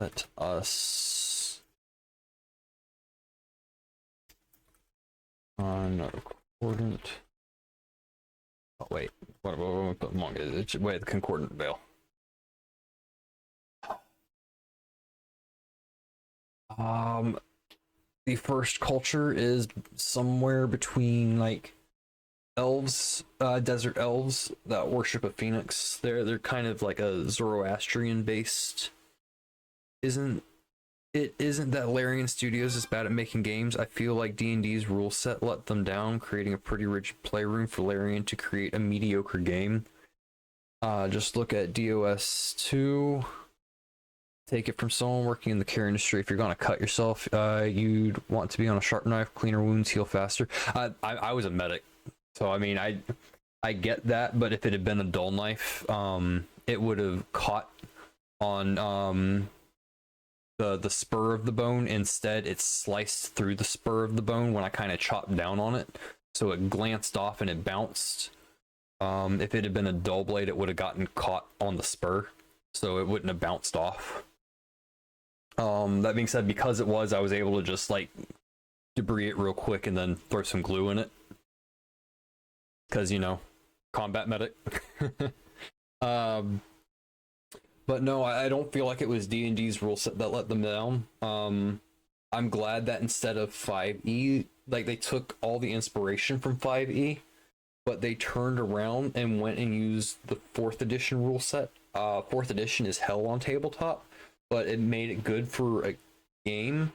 Let us on a concordant. Oh wait, what among it? Wait, the concordant veil. The first culture is somewhere between like elves, desert elves that worship a phoenix. They're kind of like a Zoroastrian based. Isn't that Larian Studios is bad at making games? I feel like D&D's rule set let them down, creating a pretty rich playroom for Larian to create a mediocre game. Just look at DOS 2. Take it from someone working in the care industry. If you're gonna cut yourself, you'd want to be on a sharp knife, cleaner wounds, heal faster. I was a medic, so I mean, I get that, but if it had been a dull knife, it would have caught on the spur of the bone. Instead, it sliced through the spur of the bone when I kind of chopped down on it, so it glanced off and it bounced. If it had been a dull blade, it would have gotten caught on the spur, so it wouldn't have bounced off. That being said, because I was able to just like debris it real quick and then throw some glue in it. Because, you know, combat medic. But no, I don't feel like it was D&D's rule set that let them down. I'm glad that instead of 5e, like they took all the inspiration from 5e, but they turned around and went and used the 4th edition rule set. 4th edition is hell on tabletop, but it made it good for a game.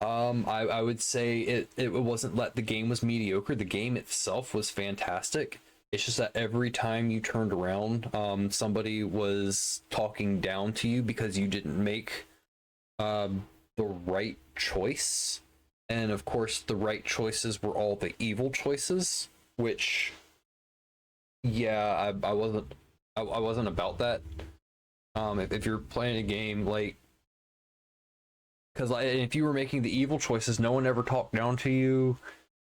I would say it wasn't the game was mediocre. The game itself was fantastic. It's just that every time you turned around, somebody was talking down to you because you didn't make the right choice. And of course, the right choices were all the evil choices, which, yeah, I wasn't about that. If you're playing a game like, because if you were making the evil choices, no one ever talked down to you.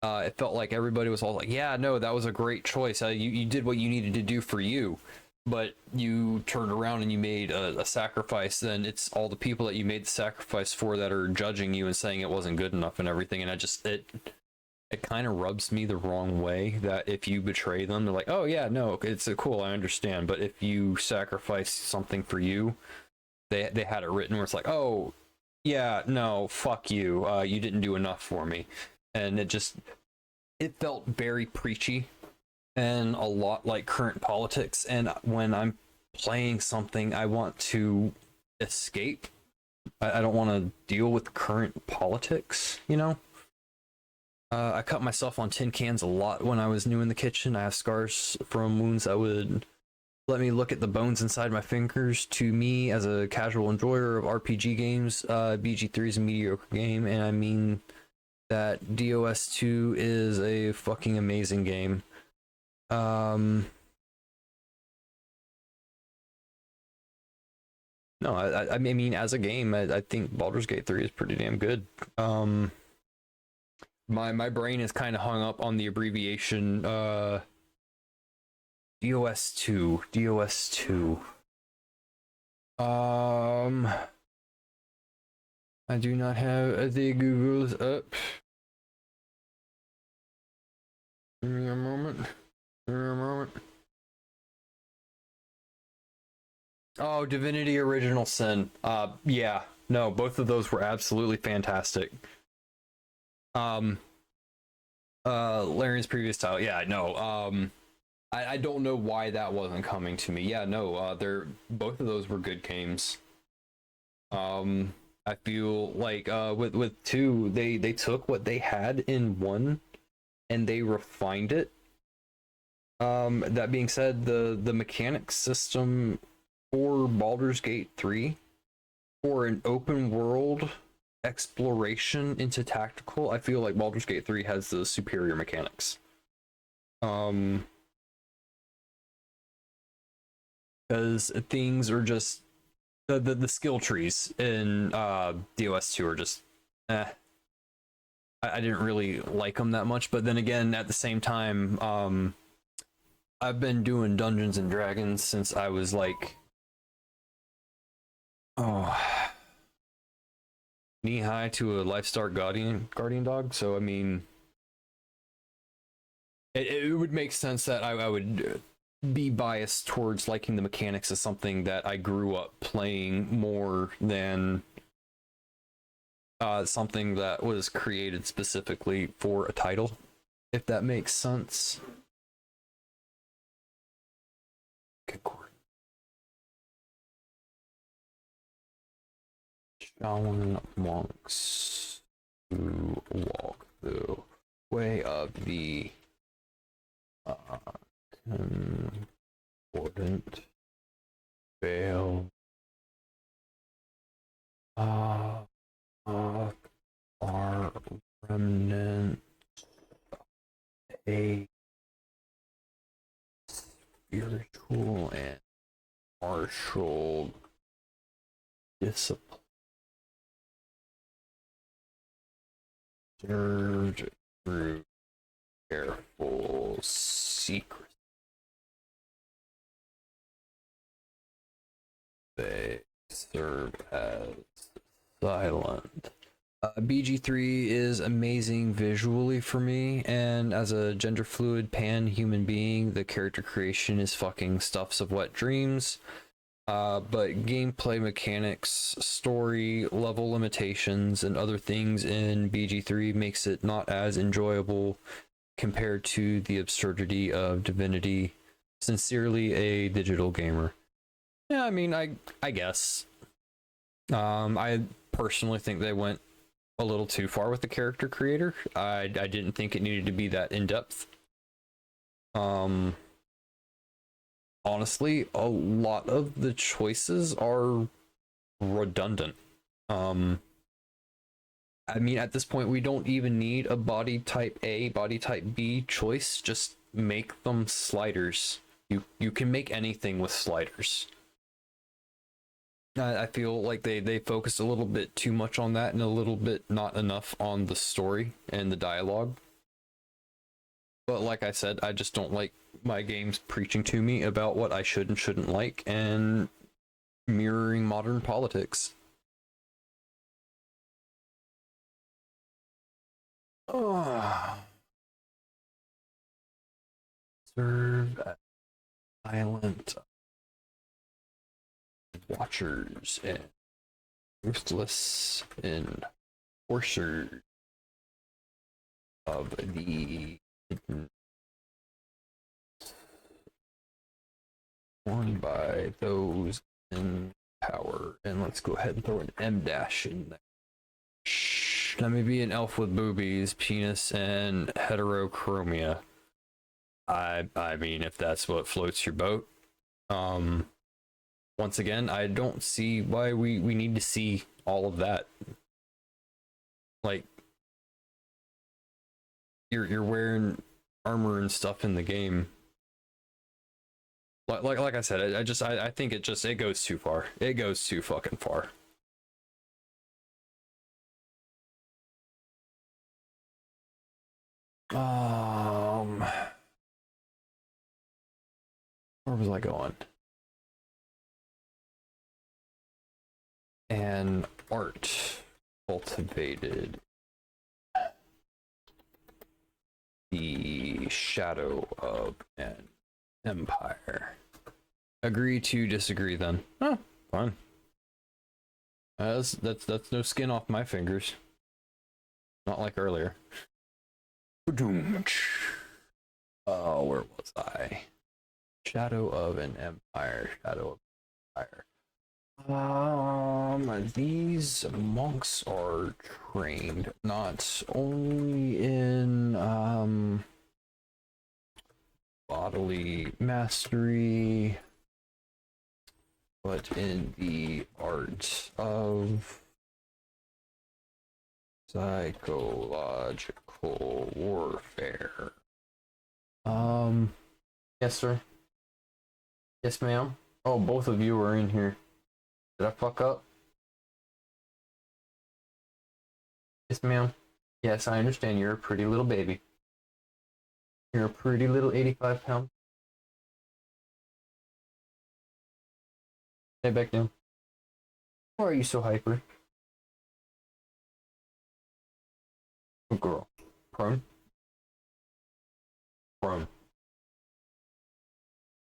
It felt like everybody was all like, yeah, no, that was a great choice. You did what you needed to do for you, but you turned around and you made a sacrifice. Then it's all the people that you made the sacrifice for that are judging you and saying it wasn't good enough and everything. And it kind of rubs me the wrong way that if you betray them, they're like, oh yeah, no, it's cool, I understand. But if you sacrifice something for you, they had it written where it's like, oh yeah, no, fuck you, you didn't do enough for me. And it felt very preachy and a lot like current politics. And when I'm playing something, I want to escape. I don't want to deal with current politics, you know? I cut myself on tin cans a lot when I was new in the kitchen. I have scars from wounds that would let me look at the bones inside my fingers. To me, as a casual enjoyer of RPG games, BG3 is a mediocre game, and I mean that DOS 2 is a fucking amazing game. No, I mean, as a game, I think Baldur's Gate 3 is pretty damn good. My brain is kind of hung up on the abbreviation DOS 2. I do not have the Googles up. Give me a moment. Oh, Divinity Original Sin. Yeah, no, both of those were absolutely fantastic. Larian's previous title, yeah, no, I don't know why that wasn't coming to me. Yeah, no, both of those were good games. I feel like with 2, they took what they had in 1 and they refined it. That being said, the mechanics system for Baldur's Gate 3 for an open world exploration into tactical, I feel like Baldur's Gate 3 has the superior mechanics. Because things are just the skill trees in DOS 2 are just I didn't really like them that much. But then again, at the same time, I've been doing Dungeons and Dragons since I was like, knee high to a lifestyle guardian dog. So I mean, it would make sense that I would be biased towards liking the mechanics as something that I grew up playing more than something that was created specifically for a title, if that makes sense. Okay, cool. Shaolin monks who walk the way of the concordant veil are remnant a spiritual and martial discipline served through careful secrecy. They serve as silent. BG3 is amazing visually for me, and as a gender fluid pan human being, the character creation is fucking stuffs of wet dreams. But gameplay mechanics, story, level limitations, and other things in BG3 makes it not as enjoyable compared to the absurdity of Divinity. Sincerely, a digital gamer. Yeah, I mean, I guess. I personally think they went a little too far with the character creator. I didn't think it needed to be that in depth. Honestly, a lot of the choices are redundant. I mean, at this point, we don't even need a body type A, body type B choice. Just make them sliders. You can make anything with sliders. I feel like they focused a little bit too much on that and a little bit not enough on the story and the dialogue. But like I said, I just don't like my games preaching to me about what I should and shouldn't like and mirroring modern politics. Oh. Serve as silent watchers and ruthless enforcers of the formed by those in power. And let's go ahead and throw an M dash in there. Let me be an elf with boobies, penis, and heterochromia. I mean, if that's what floats your boat. Once again, I don't see why we need to see all of that. Like, you're wearing armor and stuff in the game. Like I said, I think it goes too far. It goes too fucking far. Where was I going? And art cultivated the shadow of an empire. Agree to disagree then. Oh, fine. That's no skin off my fingers. Not like earlier. Oh, where was I? Shadow of an empire. Shadow of an empire. These monks are trained not only in bodily mastery, but in the art of psychological warfare. Yes, sir. Yes, ma'am. Oh, both of you are in here. Did I fuck up? Yes, ma'am. Yes, I understand. You're a pretty little baby. You're a pretty little 85-pound. Hey, back down. Why are you so hyper? Good girl. Prone. Prone.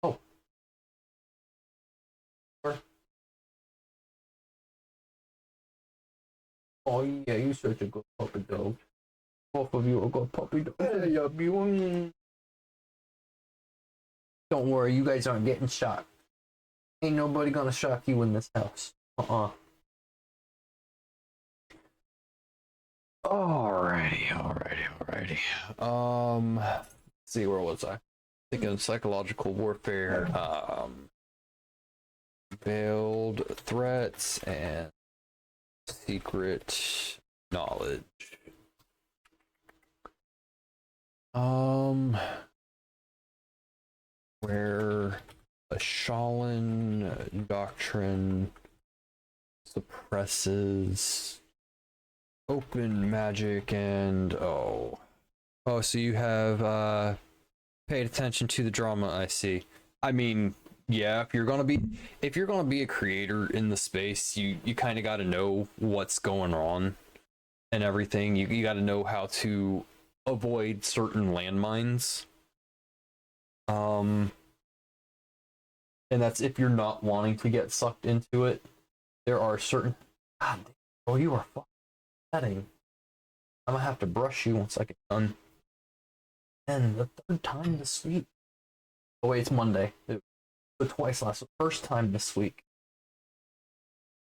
Oh. Where? Oh yeah, you such a good puppy dog. Both of you are good puppy dogs. Hey, everyone. Don't worry, you guys aren't getting shocked. Ain't nobody gonna shock you in this house. Alrighty. Let's see, where was I? Thinking psychological warfare, veiled threats, and secret knowledge. Where a Shaolin doctrine suppresses open magic and so you have paid attention to the drama. I see. I mean, yeah, if you're gonna be a creator in the space, you kind of got to know what's going on and everything. You got to know how to avoid certain landmines. And that's if you're not wanting to get sucked into it. There are certain. God, oh, you are fucking setting. I'm gonna have to brush you once I get done. And the third time this week. Oh wait, it's Monday. It was twice last week. First time this week.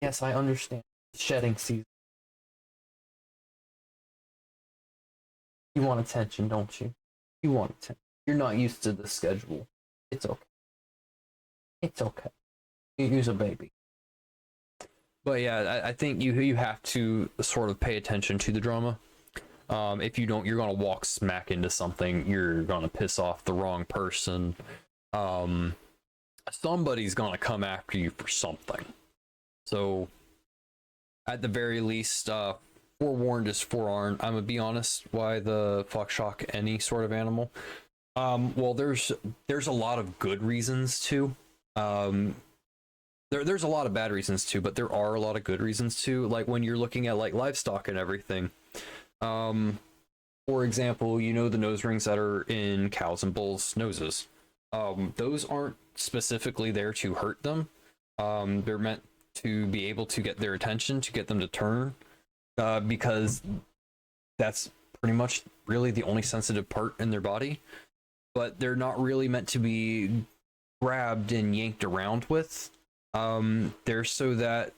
Yes, I understand. Shedding season. You want attention, don't you? You want attention. You're not used to the schedule. It's okay. It's okay. You're a baby. But yeah, I think you have to sort of pay attention to the drama. If you don't, you're gonna walk smack into something. You're gonna piss off the wrong person. Somebody's gonna come after you for something. So, at the very least, forewarned is forearmed. I'm gonna be honest. Why the fuck shock any sort of animal? Well, there's a lot of good reasons too. There's a lot of bad reasons too, but there are a lot of good reasons too. Like when you're looking at like livestock and everything. For example, you know the nose rings that are in cows and bulls' noses. Those aren't specifically there to hurt them. They're meant to be able to get their attention, to get them to turn, because that's pretty much really the only sensitive part in their body. But they're not really meant to be grabbed and yanked around with. They're so that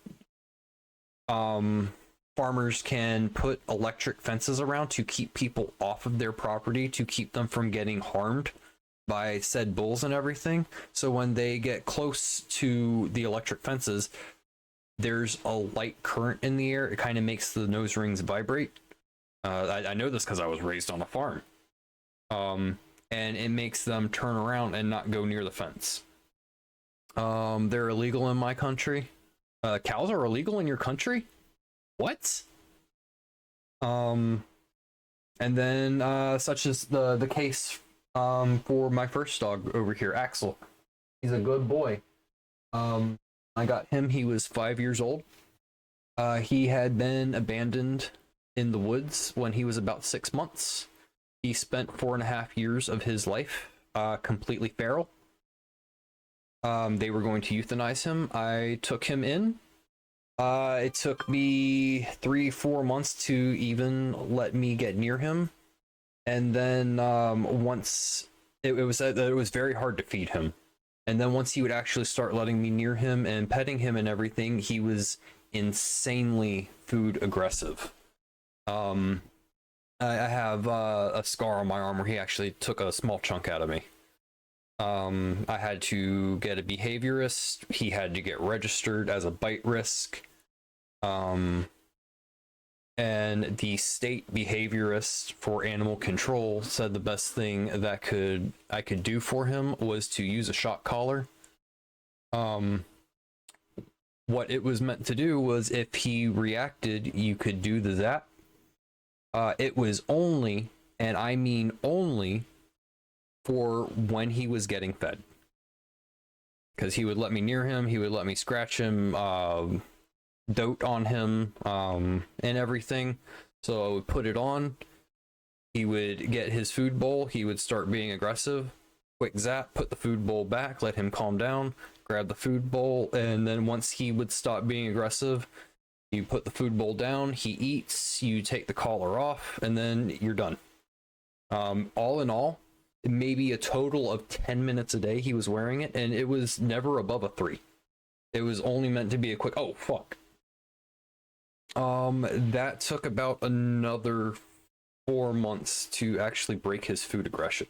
farmers can put electric fences around to keep people off of their property, to keep them from getting harmed by said bulls and everything. So when they get close to the electric fences, there's a light current in the air. It kind of makes the nose rings vibrate. I know this because I was raised on a farm. And it makes them turn around and not go near the fence. They're illegal in my country. Cows are illegal in your country? What? And then such as the case for my first dog over here, Axel. He's a good boy. I got him, he was 5 years old. He had been abandoned in the woods when he was about 6 months. He spent 4.5 years of his life completely feral. They were going to euthanize him. I took him in. It took me 3-4 months to even let me get near him. And then once it was very hard to feed him. And then once he would actually start letting me near him and petting him and everything, he was insanely food aggressive. I have a scar on my arm where he actually took a small chunk out of me. I had to get a behaviorist. He had to get registered as a bite risk. And the state behaviorist for animal control said the best thing that I could do for him was to use a shock collar. What it was meant to do was if he reacted, you could do the zap. It was only, and I mean only, for when he was getting fed. Because he would let me near him, he would let me scratch him, dote on him, and everything. So I would put it on, He would get his food bowl, he would start being aggressive, quick zap, put the food bowl back, let him calm down, grab the food bowl, and then once he would stop being aggressive, you put the food bowl down, he eats, you take the collar off, and then you're done. All in all, maybe a total of 10 minutes a day he was wearing it, and it was never above a 3. It was only meant to be a quick, oh fuck. That took about another 4 months to actually break his food aggression.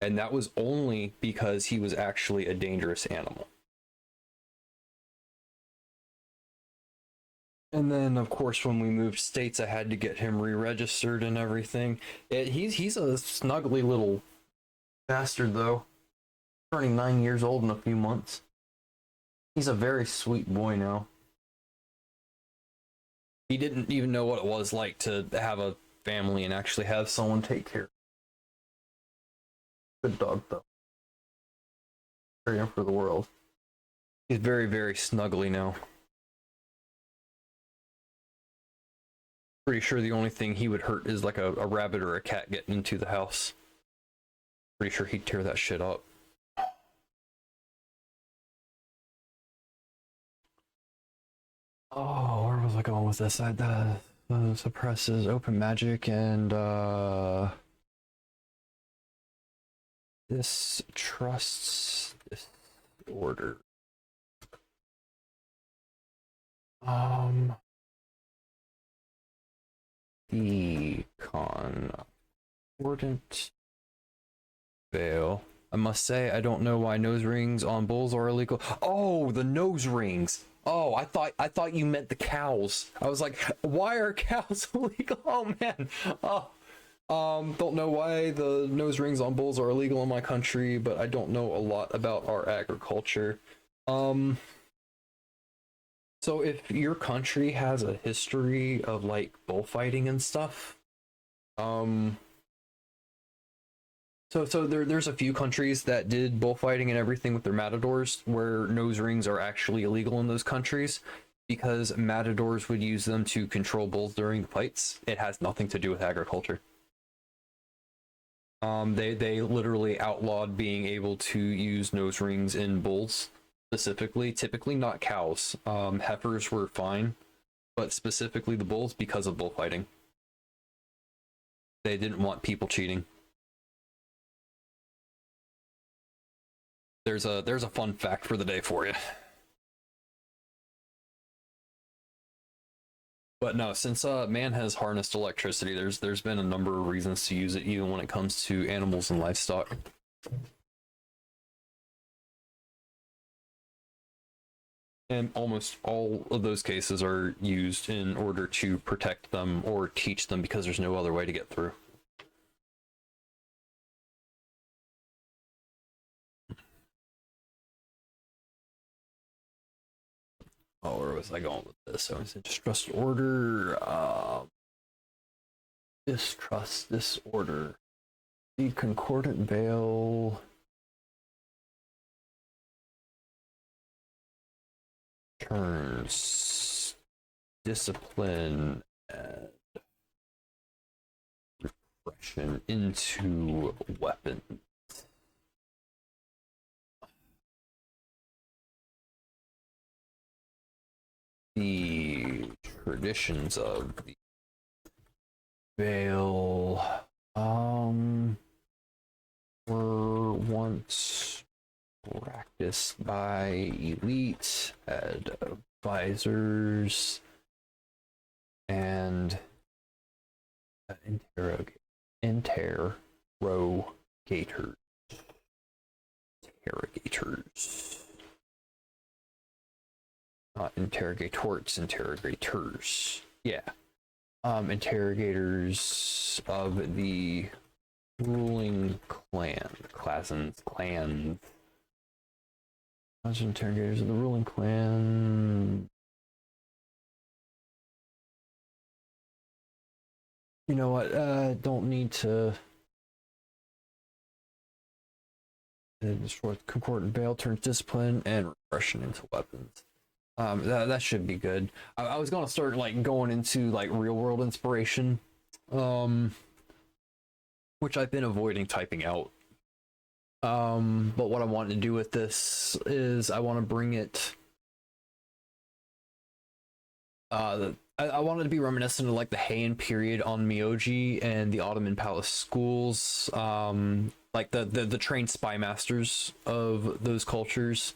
And that was only because he was actually a dangerous animal. And then, of course, when we moved states, I had to get him re-registered and everything. He's a snuggly little bastard, though. Turning 9 years old in a few months. He's a very sweet boy now. He didn't even know what it was like to have a family and actually have someone take care. Good dog, though. Very for the world. He's very, very snuggly now. Pretty sure the only thing he would hurt is like a rabbit or a cat getting into the house. Pretty sure he'd tear that shit up. Oh, where was I going with this? I suppresses open magic and this trusts disorder. The concordant veil. I must say, I don't know why nose rings on bulls are illegal. Oh, the nose rings. Oh, I thought you meant the cows. I was like, why are cows illegal? Oh man. Oh. Don't know why the nose rings on bulls are illegal in my country, but I don't know a lot about our agriculture. So if your country has a history of like bullfighting and stuff, so there's a few countries that did bullfighting and everything with their matadors where nose rings are actually illegal in those countries because matadors would use them to control bulls during the fights. It has nothing to do with agriculture. They literally outlawed being able to use nose rings in bulls specifically, typically not cows. Heifers were fine, but specifically the bulls because of bullfighting. They didn't want people cheating. There's a fun fact for the day for you. But no, since man has harnessed electricity, there's been a number of reasons to use it, even when it comes to animals and livestock. And almost all of those cases are used in order to protect them or teach them because there's no other way to get through. Oh, where was I going with this? So I said distrust order, distrust disorder, the concordant veil turns discipline and repression into weapons. The traditions of the veil were once practiced by elite advisors and interrogators. Not interrogators, interrogators. Yeah. Interrogators of the ruling clans. Interrogators of the ruling clan. You know what? Don't need to. Destroy the concordant veil, turns discipline and repression into weapons. That should be good. I was gonna start like going into like real world inspiration, which I've been avoiding typing out. But what I want to do with this is I want to bring it. I wanted to be reminiscent of like the Heian period on Myoji and the Ottoman Palace schools, like the trained spy masters of those cultures,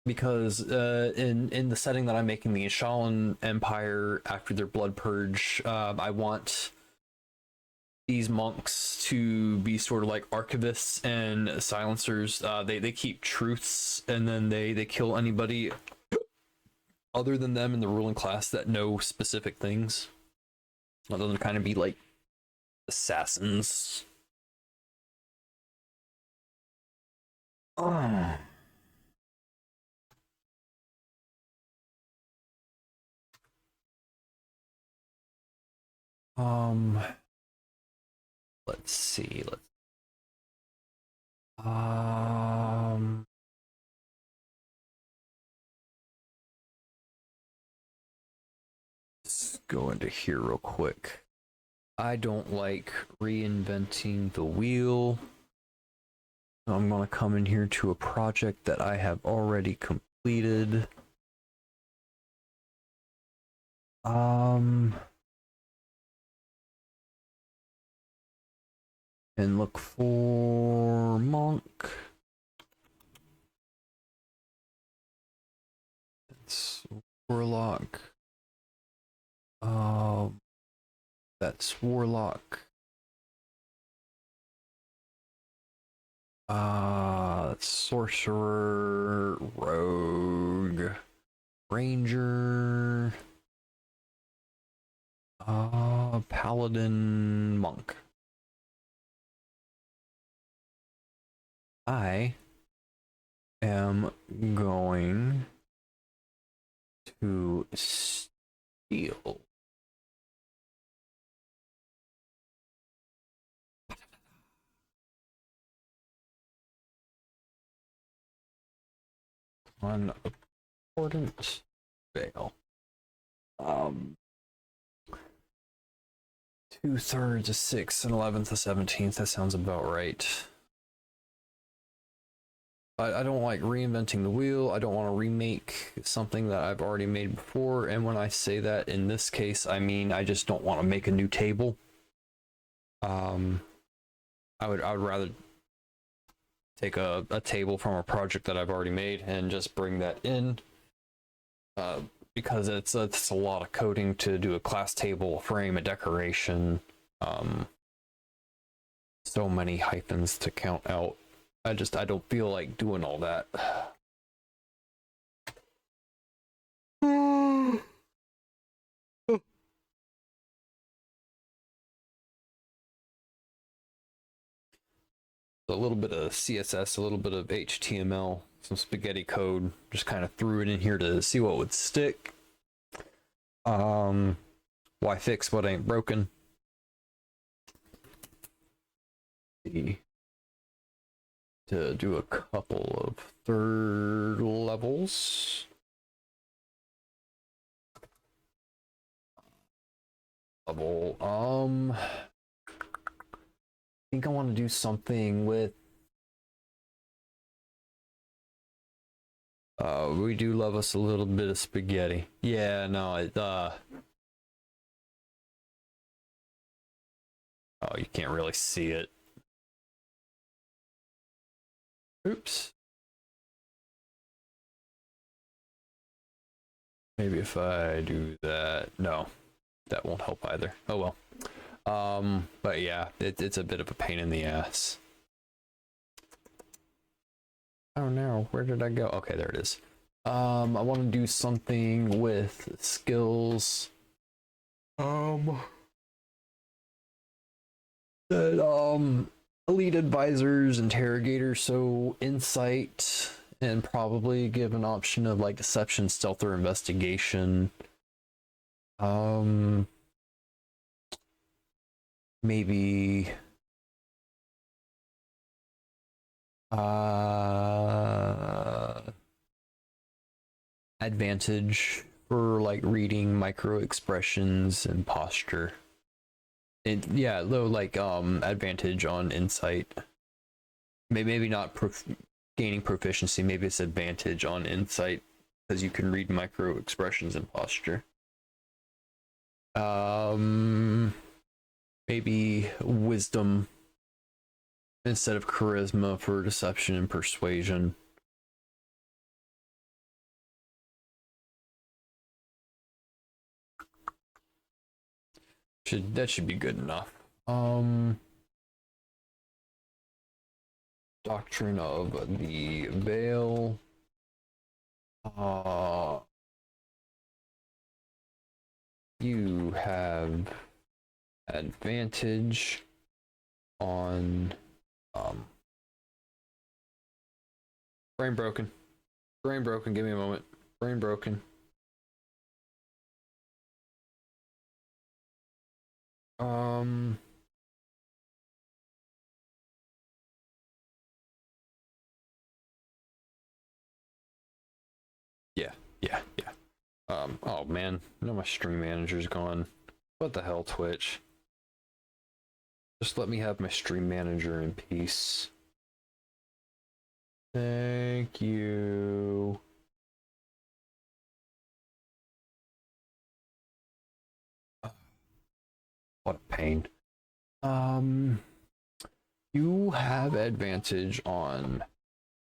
because in the setting that I'm making, the Shaolin Empire after their blood purge, I want these monks to be sort of like archivists and silencers. They keep truths and then they kill anybody other than them in the ruling class that know specific things. Other than kind of be like assassins. Oh. Let's see. Let's go into here real quick. I don't like reinventing the wheel. I'm gonna come in here to a project that I have already completed. And look for monk. That's warlock. That's warlock. That's sorcerer, rogue, ranger, paladin, monk. I am going to steal. One important fail. 2/3, a 6, and 11th, a 17th. That sounds about right. I don't like reinventing the wheel. I don't want to remake something that I've already made before. And when I say that in this case, I mean I just don't want to make a new table. I would rather take a table from a project that I've already made and just bring that in. Because it's a lot of coding to do a class table, a frame, a decoration. So many hyphens to count out. I don't feel like doing all that. A little bit of CSS, a little bit of HTML, some spaghetti code. Just kind of threw it in here to see what would stick. Why fix what ain't broken? To do a couple of third levels. I think I want to do something with we do love us a little bit of spaghetti. Yeah, no, oh, you can't really see it. Oops. Maybe if I do that. No, that won't help either. Oh well. But yeah, it's a bit of a pain in the ass. Oh no, where did I go? Okay, there it is. I want to do something with skills. That elite advisors, interrogators, so insight, and probably give an option of like deception, stealth, or investigation. Maybe advantage for like reading micro expressions and posture. Yeah, low like advantage on insight. Maybe not gaining proficiency. Maybe it's advantage on insight because you can read micro expressions and posture. Maybe wisdom instead of charisma for deception and persuasion. That should be good enough. Doctrine of the Veil. You have advantage on brain broken. Brain broken, give me a moment. Brain broken. Yeah. Oh man, no, my stream manager's gone. What the hell, Twitch? Just let me have my stream manager in peace. Thank you. What a pain. You have advantage on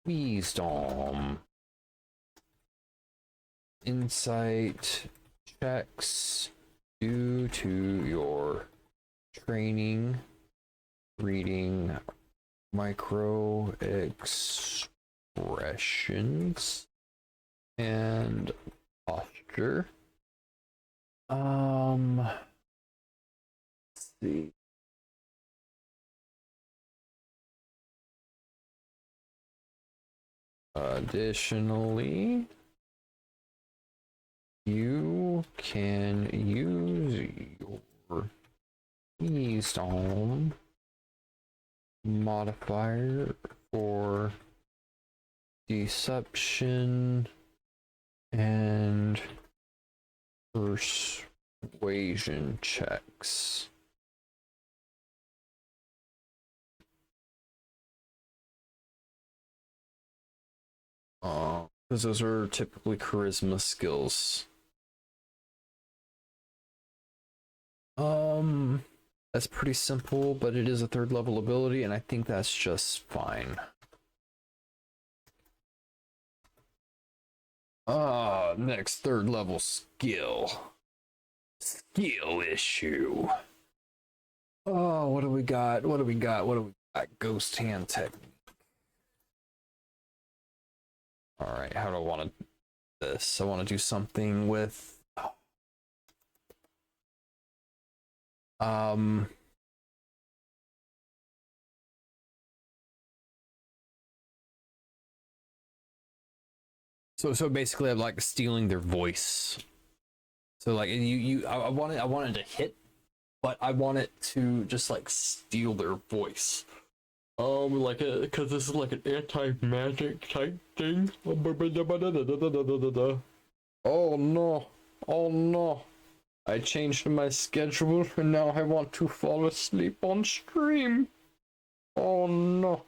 wisdom. Insight checks due to your training, reading micro expressions and posture. Let's see. Additionally, you can use your wisdom modifier for deception and persuasion checks. Because those are typically charisma skills. That's pretty simple, but it is a 3rd level ability, and I think that's just fine. Next 3rd level skill. Skill issue. Oh, what do we got? Ghost hand technique. Alright, how do I want to do this? I want to do something with so basically I'm like stealing their voice. So like I wanted to hit, but I want it to just like steal their voice. Like because this is like an anti-magic type thing. Oh no. I changed my schedule and now I want to fall asleep on stream. Oh no.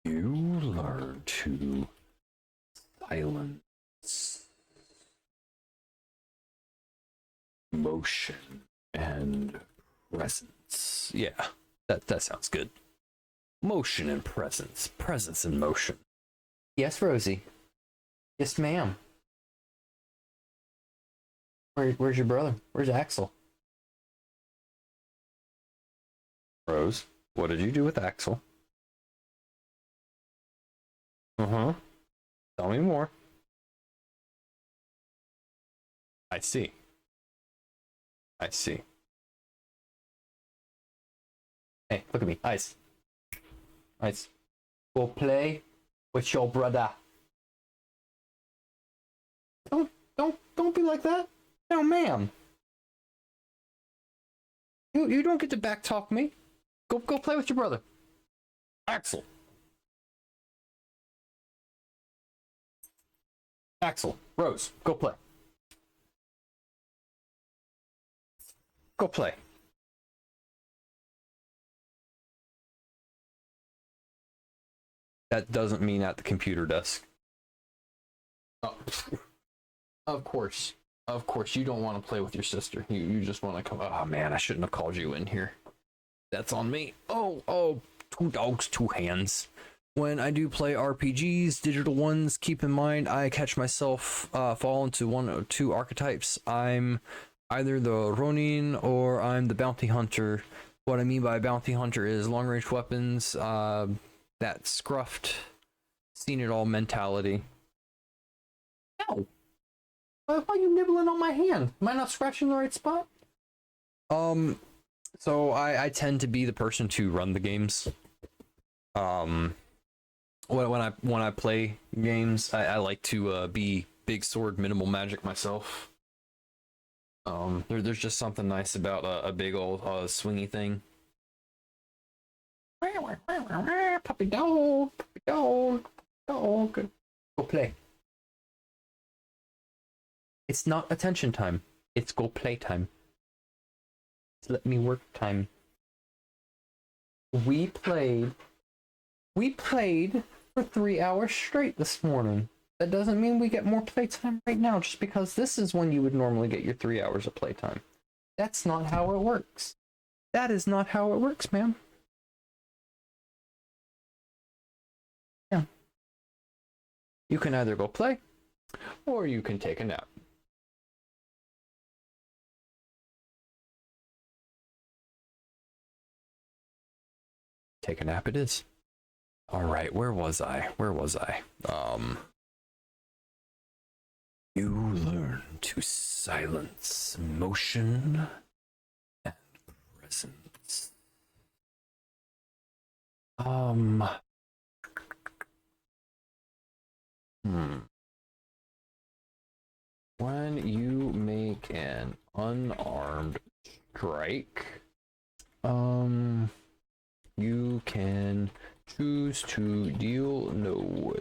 You learn to silence motion and presence. Yeah, that sounds good. Motion and presence. Presence and motion. Yes, Rosie. Yes, ma'am. Where's your brother? Where's Axel? Rose, what did you do with Axel? Uh-huh. Tell me more. I see. Hey, look at me. Ice. Go play with your brother. Don't be like that. No, ma'am. You don't get to backtalk me. Go play with your brother. Axel. Axel, Rose, go play. Go play. That doesn't mean at the computer desk. Oh, of course. Of course, you don't want to play with your sister. You just want to come. Oh man, I shouldn't have called you in here. That's on me. Oh, two dogs, two hands. When I do play RPGs, digital ones, keep in mind I catch myself fall into one or two archetypes. I'm either the Ronin or I'm the bounty hunter. What I mean by bounty hunter is long range weapons, that scuffed, seen it all mentality. Ow! Why are you nibbling on my hand? Am I not scratching the right spot? So I tend to be the person to run the games. When I play games, I like to be big sword, minimal magic myself. There's just something nice about a big old swingy thing. Puppy dog, dog. Go play. It's not attention time. It's go play time. It's let me work time. We played for 3 hours straight this morning. That doesn't mean we get more playtime right now just because this is when you would normally get your 3 hours of playtime. That's not how it works. That is not how it works, man. Yeah. You can either go play or you can take a nap. Take a nap it is. All right, where was I? You learn to silence motion and presence. When you make an unarmed strike, you can choose to deal no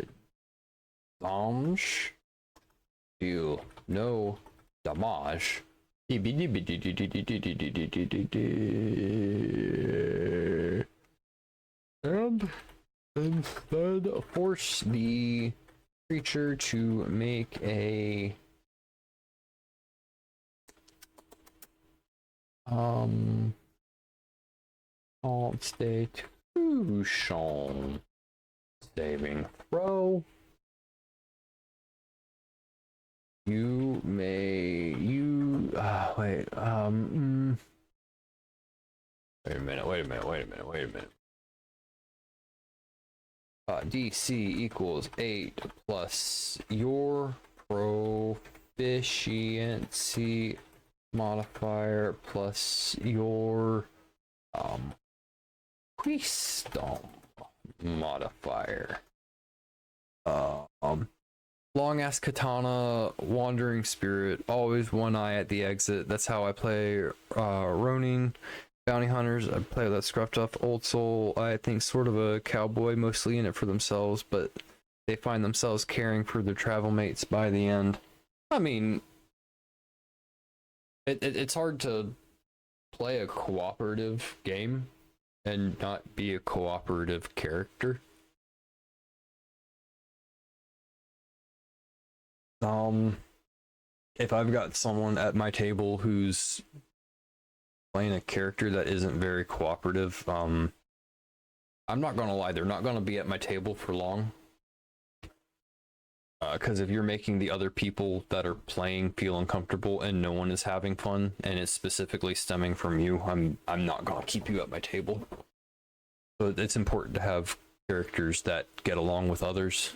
damage. Deal no damage. And instead force the creature to make a constitution saving throw. You may wait a minute. DC equals 8 plus your proficiency modifier plus your wisdom modifier. Long ass katana, wandering spirit, always one eye at the exit. That's how I play Ronin. Bounty hunters, I play that scruffed up old soul. I think sort of a cowboy, mostly in it for themselves, but they find themselves caring for their travel mates by the end. I mean, it's hard to play a cooperative game and not be a cooperative character. If I've got someone at my table who's playing a character that isn't very cooperative, I'm not gonna lie, they're not gonna be at my table for long. Because if you're making the other people that are playing feel uncomfortable and no one is having fun, and it's specifically stemming from you, I'm not gonna keep you at my table. So it's important to have characters that get along with others.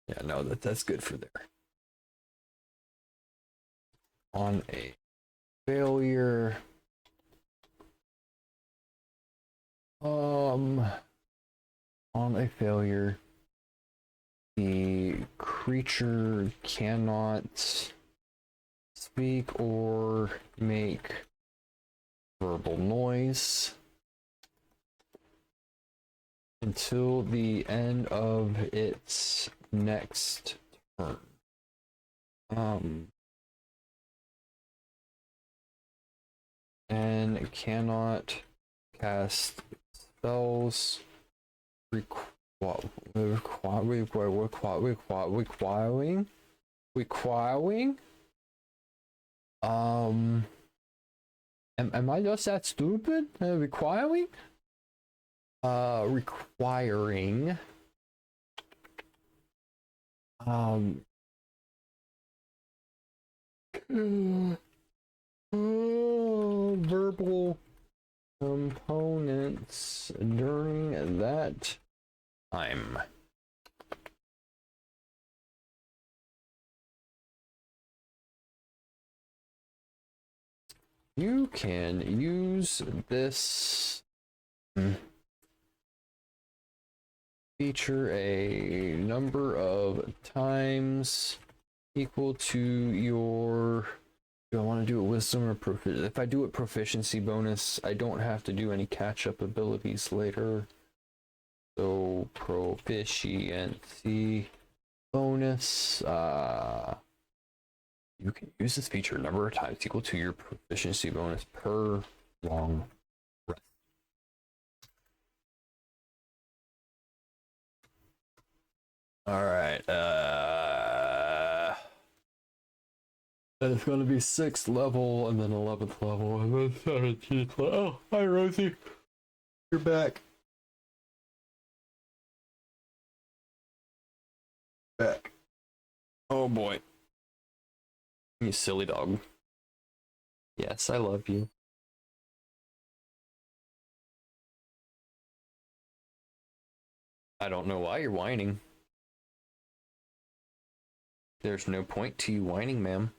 Yeah, no, that's good for there. On a failure, On a failure, the creature cannot speak or make verbal noise until the end of its next turn. And cannot cast spells requiring. Am I just that stupid? Requiring? Requiring. Verbal components during that time. You can use this feature a number of times equal to your. Do I want to do a wisdom or proficiency? If I do it proficiency bonus, I don't have to do any catch-up abilities later. So proficiency bonus. You can use this feature a number of times equal to your proficiency bonus per long rest. All right. Then it's going to be 6th level, and then 11th level, and then 17th level. Oh, hi, Rosie. You're back. Back. Oh, boy. You silly dog. Yes, I love you. I don't know why you're whining. There's no point to you whining, ma'am.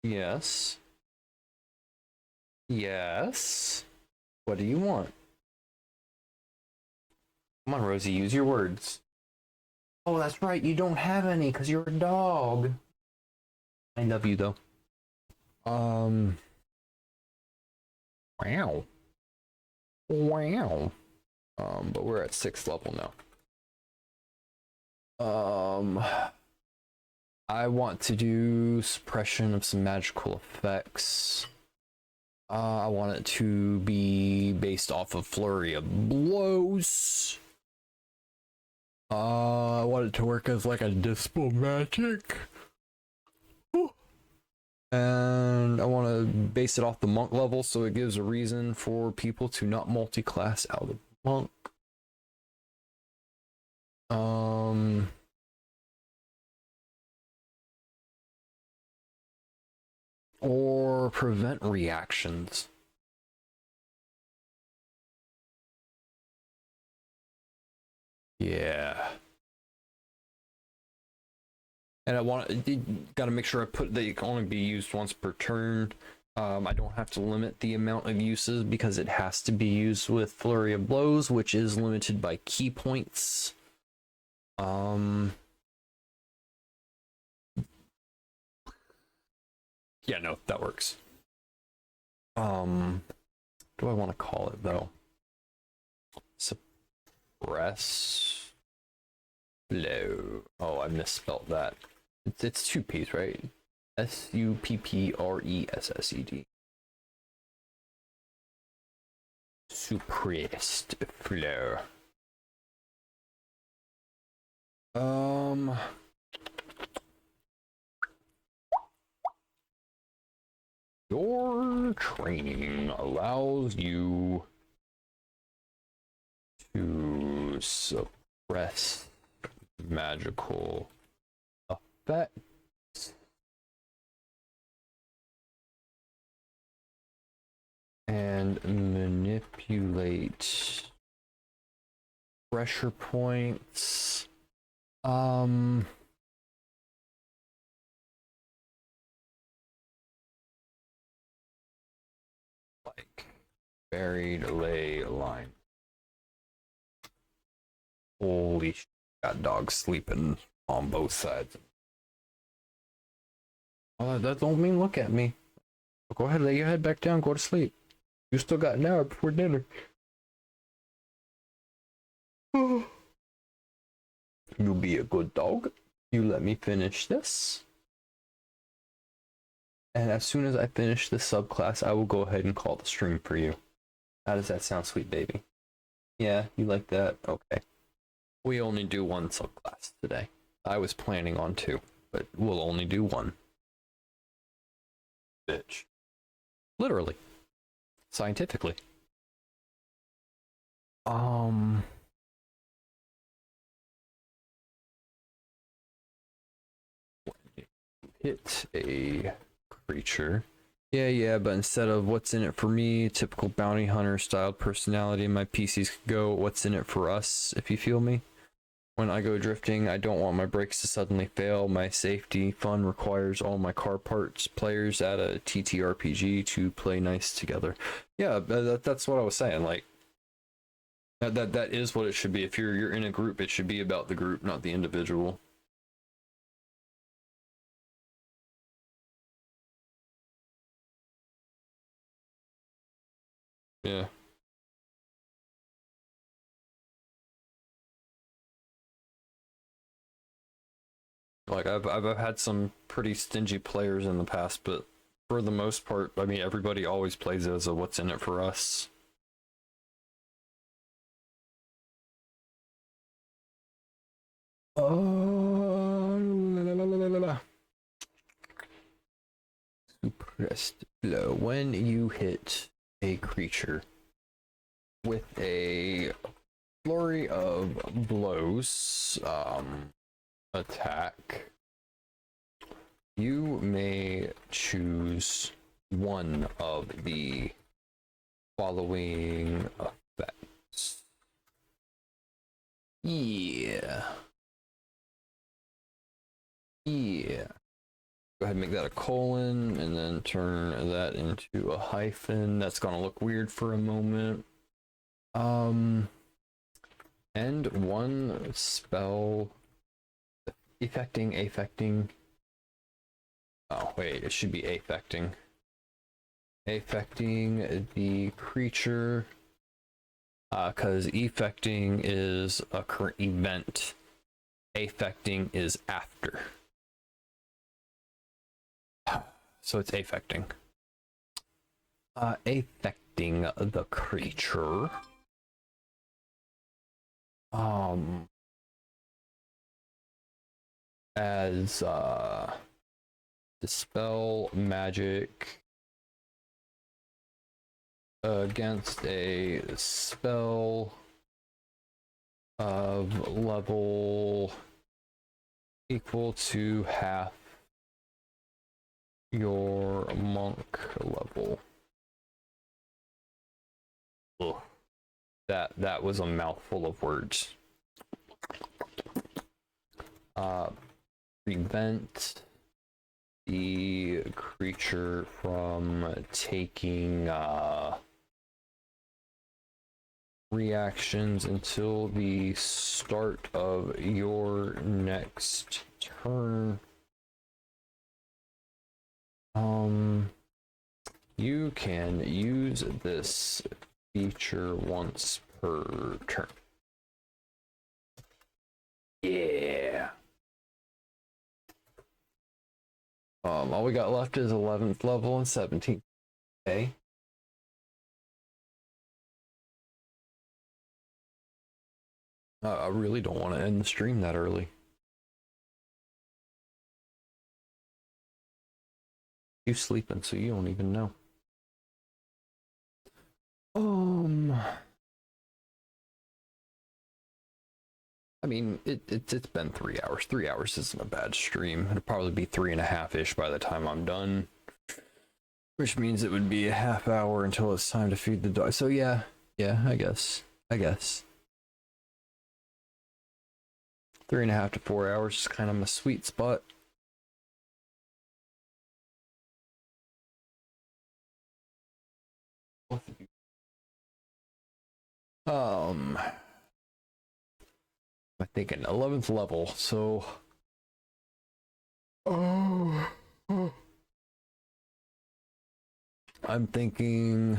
Yes. Yes. What do you want? Come on, Rosie, use your words. Oh, that's right. You don't have any because you're a dog. I love you, though. Wow. Wow. But we're at 6th level now. I want to do suppression of some magical effects. I want it to be based off of flurry of blows. I want it to work as like a dispel magic. And I want to base it off the monk level so it gives a reason for people to not multi-class out of monk. Or prevent reactions. Yeah. And I want got to make sure I put that it can only be used once per turn. I don't have to limit the amount of uses because it has to be used with Flurry of Blows, which is limited by key points. Yeah, no, that works. Do I want to call it though? Suppress blow. Oh, I misspelled that. It's 2 P's, right? SUPPRESSED. Suppressed flow. Your training allows you to suppress magical effects and manipulate pressure points. Like buried ley line. Holy shit, got dogs sleeping on both sides. That don't mean look at me. Go ahead, lay your head back down, go to sleep. You still got an hour before dinner. You be a good dog. You let me finish this. And as soon as I finish this subclass, I will go ahead and call the stream for you. How does that sound, sweet baby? Yeah, you like that? Okay. We only do one subclass today. I was planning on two, but we'll only do one. Bitch. Literally. Scientifically. Hit a creature. Yeah, but instead of what's in it for me, typical bounty hunter styled personality, my PCs could go what's in it for us, if you feel me. When I go drifting, I don't want my brakes to suddenly fail. My safety fun requires all my car parts players at a TTRPG to play nice together. Yeah, that's what I was saying. Like that is what it should be. If you're in a group, it should be about the group, not the individual. Yeah. Like I've had some pretty stingy players in the past, but for the most part, I mean, everybody always plays as a what's in it for us. Suppressed blow. When you hit a creature with a flurry of blows, attack, you may choose one of the following effects. Yeah. Go ahead and make that a colon and then turn that into a hyphen. That's gonna look weird for a moment. And one spell affecting. Oh wait, it should be affecting the creature, because effecting is a current event, affecting is after, so it's affecting the creature. As dispel magic against a spell of level equal to half your monk level. Ugh. That was a mouthful of words. Prevent the creature from taking reactions until the start of your next turn. You can use this feature once per turn. Yeah. All we got left is 11th level and 17th. Okay. I really don't want to end the stream that early. You sleeping, so you don't even know. I mean, it's been 3 hours. 3 hours isn't a bad stream. It'll probably be 3.5-ish by the time I'm done. Which means it would be a half hour until it's time to feed the dog. So yeah, I guess. 3.5 to 4 hours is kind of my sweet spot. thinking 11th level, so oh, I'm thinking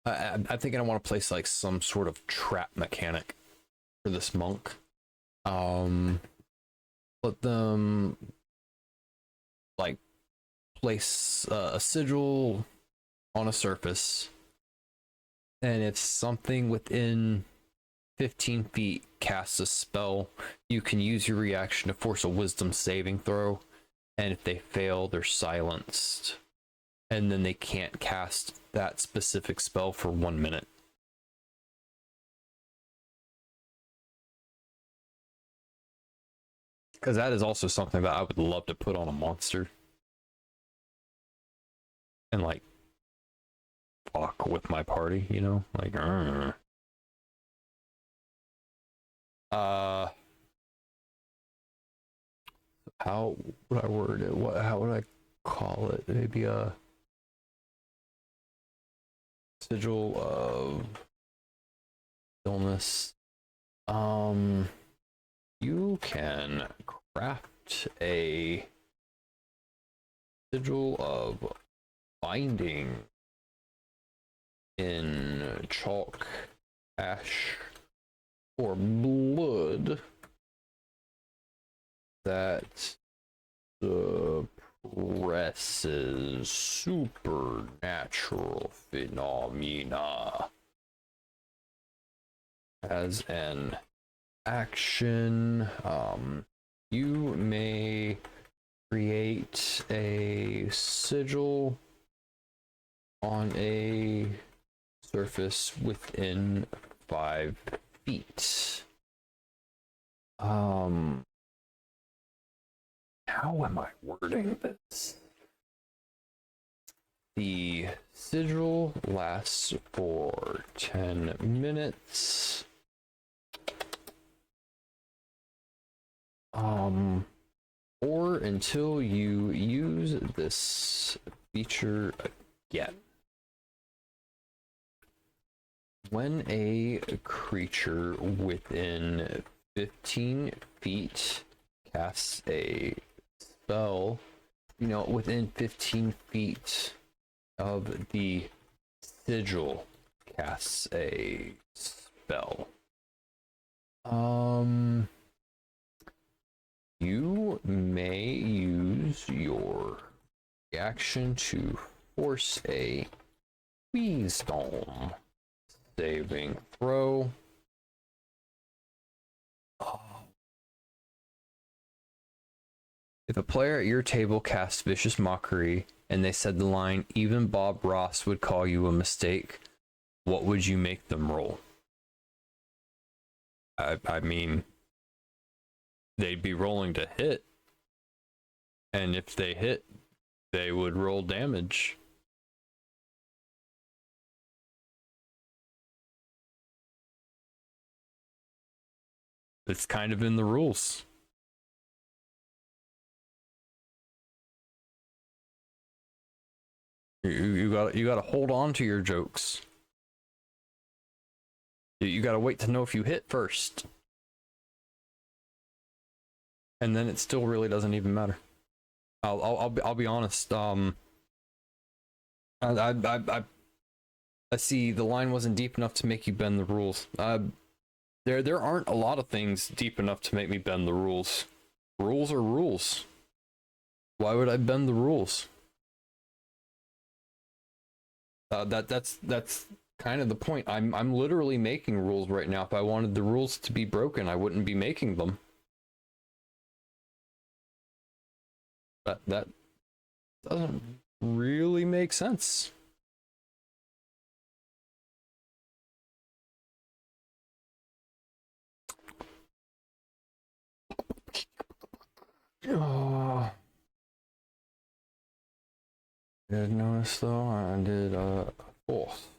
I'm thinking I want to place like some sort of trap mechanic for this monk. Let them like place a sigil on a surface, and if something within 15 feet casts a spell, you can use your reaction to force a wisdom saving throw, and if they fail, they're silenced, and then they can't cast that specific spell for 1 minute. Because that is also something that I would love to put on a monster. And like fuck with my party, you know? Like how would I word it? How would I call it? Maybe a sigil of illness. You can craft a sigil of binding in chalk, ash, or blood that suppresses supernatural phenomena. As an action, you may create a sigil on a surface within 5 feet. How am I wording this? The sigil lasts for 10 minutes. Or until you use this feature again. When a creature within 15 feet casts a spell, within 15 feet of the sigil casts a spell, you may use your reaction to force a wisdom saving throw. If a player at your table casts vicious mockery and they said the line, "Even Bob Ross would call you a mistake," what would you make them roll? I mean, they'd be rolling to hit, and if they hit, they would roll damage. It's kind of in the rules. You gotta hold on to your jokes. You gotta wait to know if you hit first, and then it still really doesn't even matter. I'll be honest. I see the line wasn't deep enough to make you bend the rules. There aren't a lot of things deep enough to make me bend the rules. Rules are rules. Why would I bend the rules? That's kind of the point. I'm literally making rules right now. If I wanted the rules to be broken, I wouldn't be making them. That doesn't really make sense. Oh. Did notice though, I did fourth.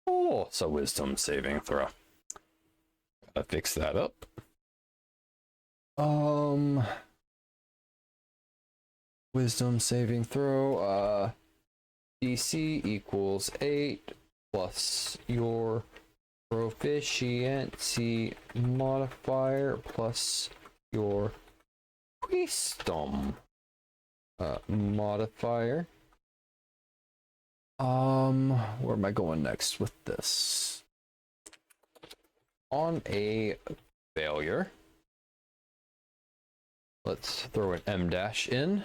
Oh, it's a wisdom saving throw. Gotta fix that up. Wisdom saving throw, DC equals 8 plus your proficiency modifier plus your wisdom modifier. Where am I going next with this? On a failure, let's throw an M dash in.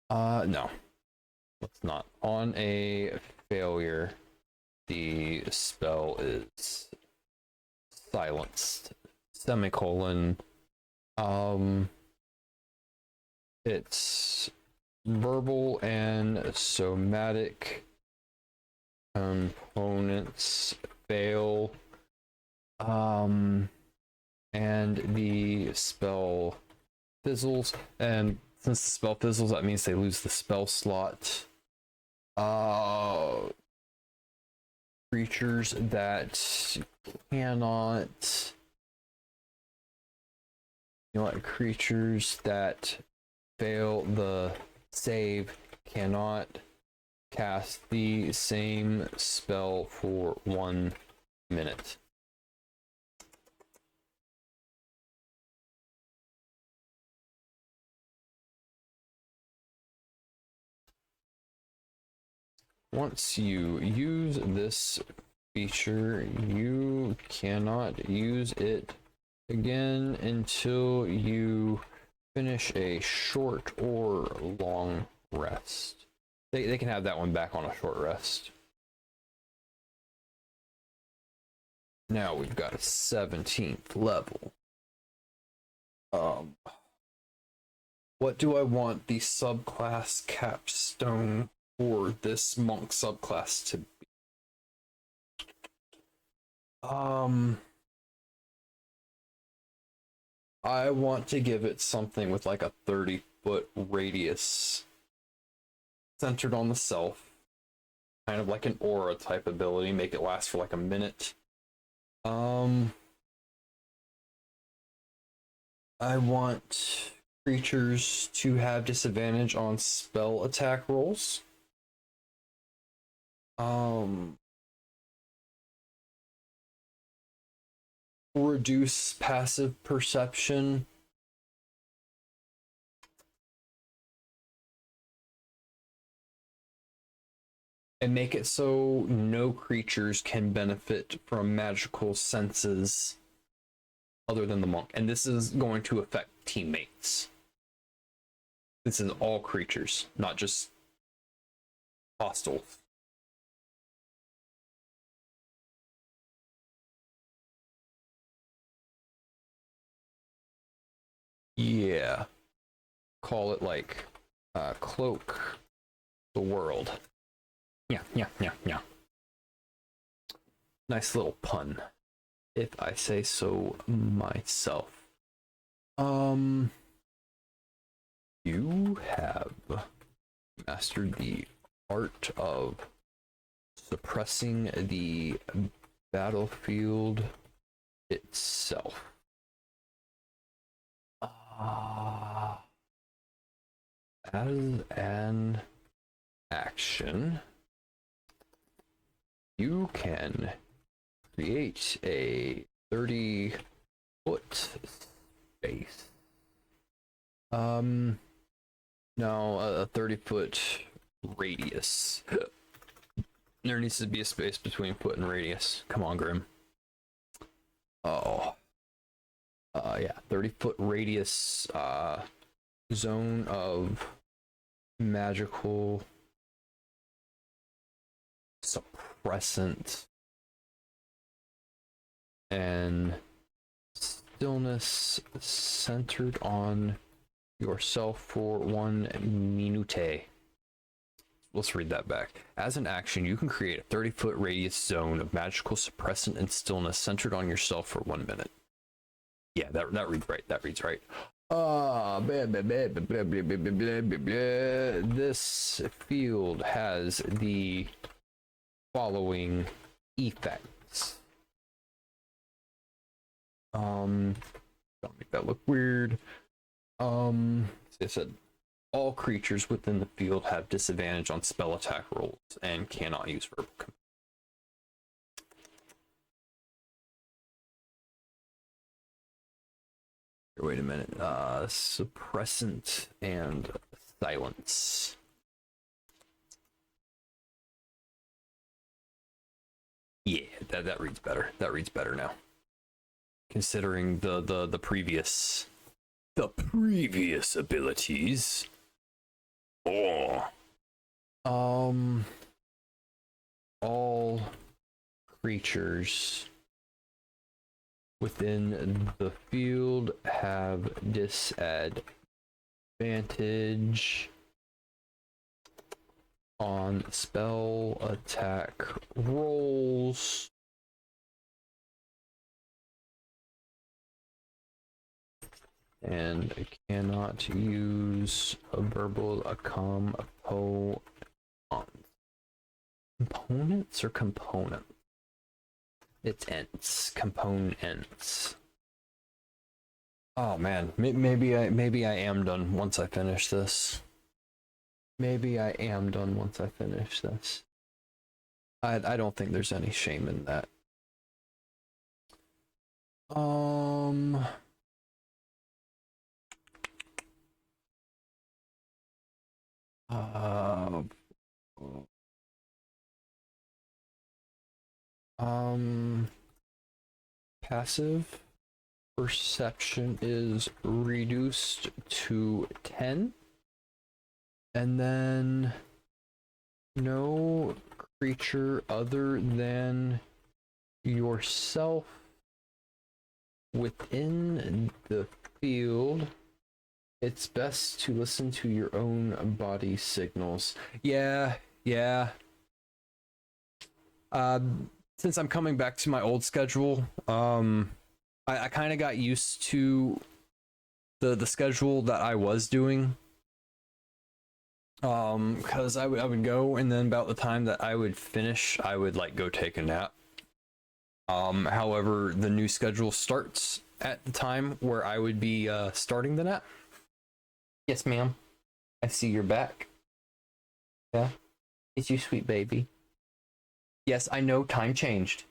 No, let's not. On a failure, the spell is silenced. Semicolon. It's verbal and somatic components fail. And the spell fizzles, and since the spell fizzles, that means they lose the spell slot. Creatures that cannot, creatures that fail the save cannot cast the same spell for 1 minute. Once you use this feature, you cannot use it again until you finish a short or long rest. They can have that one back on a short rest. Now we've got a 17th level. What do I want the subclass capstone for this monk subclass to be? I want to give it something with like a 30-foot radius centered on the self, kind of like an aura type ability, make it last for like a minute. I want creatures to have disadvantage on spell attack rolls. Reduce passive perception. And make it so no creatures can benefit from magical senses other than the monk. And this is going to affect teammates. This is all creatures, not just hostiles. Yeah. Call it like cloak the world. Yeah. Nice little pun, if I say so myself. You have mastered the art of suppressing the battlefield itself. As an action, you can create a 30-foot space. No, a 30-foot radius. There needs to be a space between foot and radius. Come on, Grimm. Oh. Yeah, 30-foot radius zone of magical suppressant and stillness centered on yourself for 1 minute. Let's read that back. As an action, you can create a 30-foot radius zone of magical suppressant and stillness centered on yourself for 1 minute. Yeah, that reads right. That reads right. This field has the following effects. Don't make that look weird. As I said, all creatures within the field have disadvantage on spell attack rolls and cannot use verbal commands. Wait a minute. Suppressant and silence. Yeah, that reads better. That reads better now. Considering the previous abilities. Oh. All creatures within the field have disadvantage on spell attack rolls and cannot use a verbal components or component. It's ents, components. Oh man, maybe I am done once I finish this. Maybe I am done once I finish this. I don't think there's any shame in that. Passive perception is reduced to 10, and then no creature other than yourself within the field. It's best to listen to your own body signals. Yeah. Since I'm coming back to my old schedule, I kind of got used to the schedule that I was doing. Because I would go, and then about the time that I would finish, I would like go take a nap. However, the new schedule starts at the time where I would be starting the nap. Yes, ma'am. I see you're back. Yeah. It's you, sweet baby. Yes, I know time changed.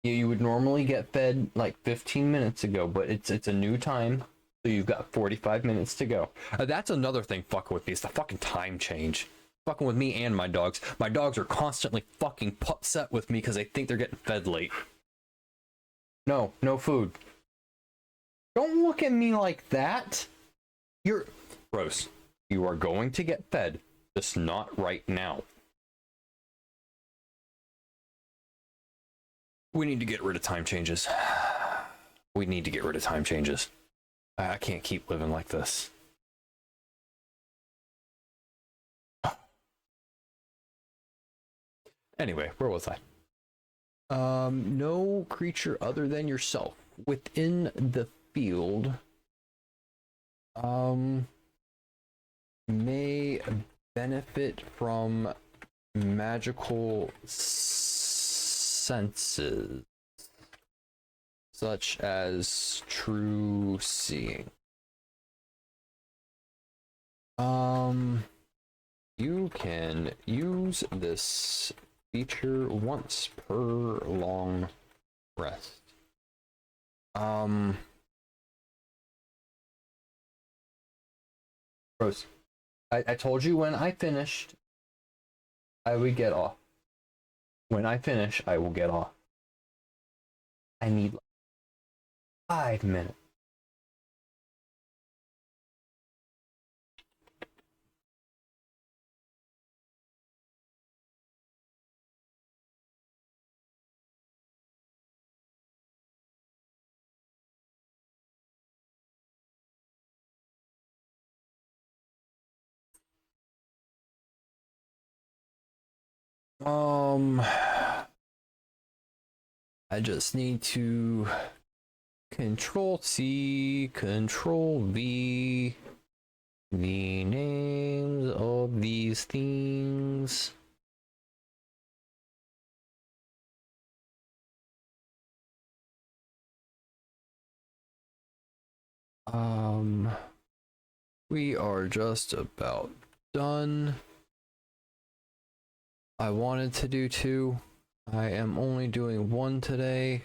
You would normally get fed like 15 minutes ago, but it's a new time. So you've got 45 minutes to go. That's another thing fucking with me. It's the fucking time change. Fucking with me and my dogs. My dogs are constantly fucking upset with me because they think they're getting fed late. No food. Don't look at me like that. You're... Rose, you are going to get fed. Just not right now. We need to get rid of time changes. We need to get rid of time changes. I can't keep living like this. Anyway, where was I? No creature other than yourself within the field may benefit from magical senses such as true seeing. You can use this feature once per long rest. Rose, I told you when I finished, I would get off. When I finish, I will get off. I need 5 minutes. I just need to Control C, Control V, the names of these things. We are just about done. I wanted to do 2. I am only doing 1 today.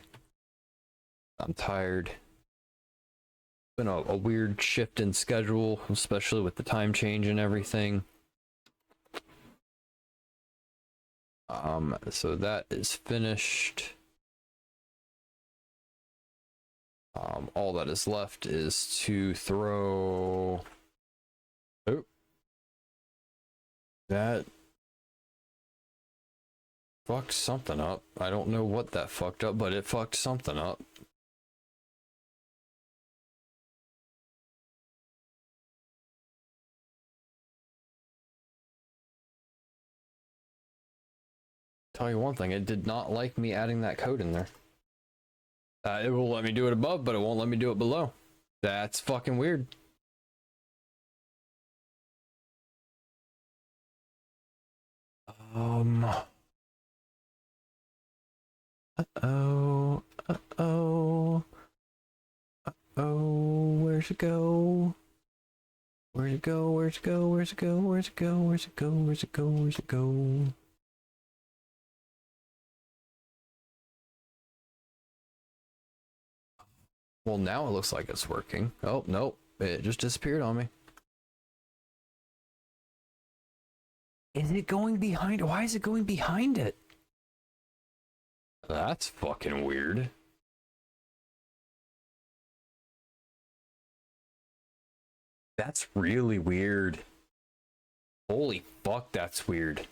I'm tired. been a weird shift in schedule, especially with the time change and everything. So that is finished. All that is left is to throw. Oh, that fucked something up. I don't know what that fucked up, but it fucked something up. Tell you one thing, it did not like me adding that code in there. It will let me do it above, but it won't let me do it below. That's fucking weird. Uh-oh. Uh-oh. Uh-oh. Where's it go? Where's it go? Where's it go? Where's it go? Where's it go? Where's it go? Where's it go? Where's it go? Well, now it looks like it's working. Oh, nope. It just disappeared on me. Is it going behind? Why is it going behind it? That's fucking weird. That's really weird. Holy fuck, that's weird.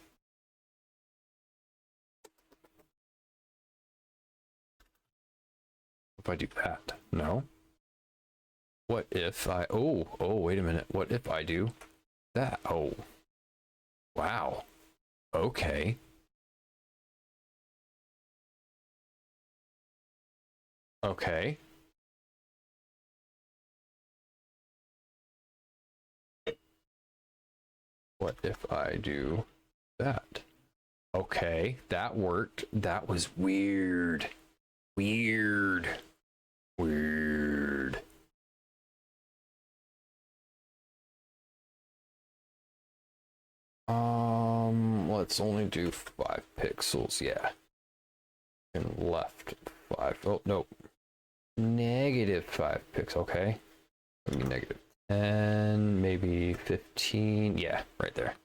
If I do that? No. What if I... Oh, wait a minute. What if I do that? Oh. Wow. Okay. Okay. What if I do that? Okay, that worked. That was weird. Weird. Weird. Let's only do 5 pixels, yeah. And left 5. Oh, nope. -5 pixels, okay. Maybe -10, maybe 15. Yeah, right there.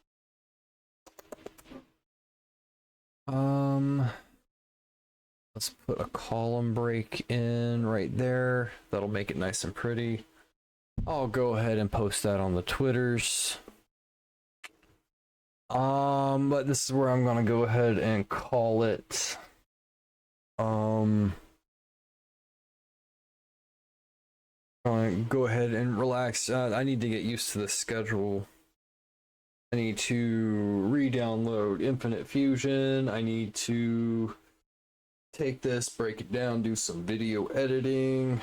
Let's put a column break in right there. That'll make it nice and pretty. I'll go ahead and post that on the Twitters. But this is where I'm gonna go ahead and call it. Go ahead and relax. I need to get used to the schedule. I need to re-download Infinite Fusion. I need to take this, break it down, do some video editing.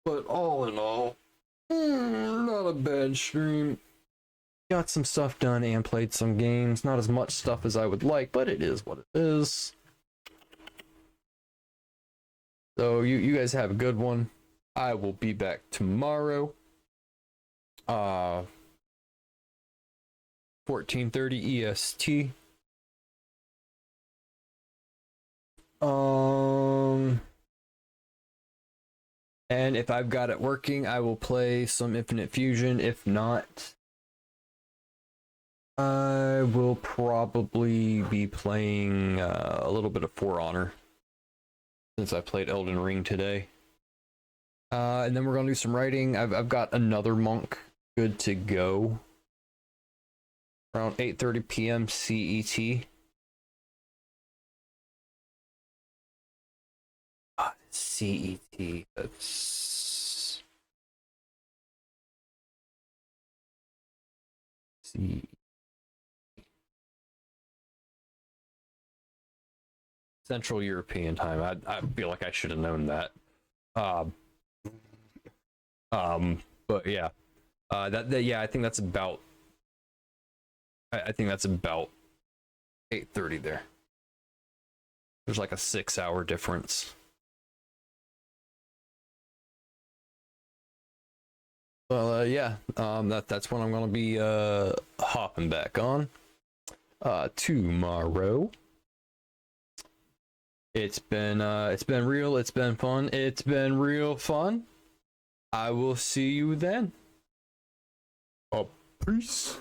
But all in all, not a bad stream. Got some stuff done and played some games. Not as much stuff as I would like, but it is what it is. So you guys have a good one. I will be back tomorrow. 14:30 EST. And if I've got it working, I will play some Infinite Fusion. If not, I will probably be playing a little bit of For Honor, since I played Elden Ring today. And then we're gonna do some writing. I've got another monk good to go. Around 8:30 p.m. CET. CET. That's C. Central European time. I feel like I should have known that. But yeah, yeah, I think that's about. I think that's about 8:30 there. There's like a 6-hour difference. Well, yeah, that's when I'm gonna be hopping back on tomorrow. It's been real. It's been fun. It's been real fun. I will see you then. Peace.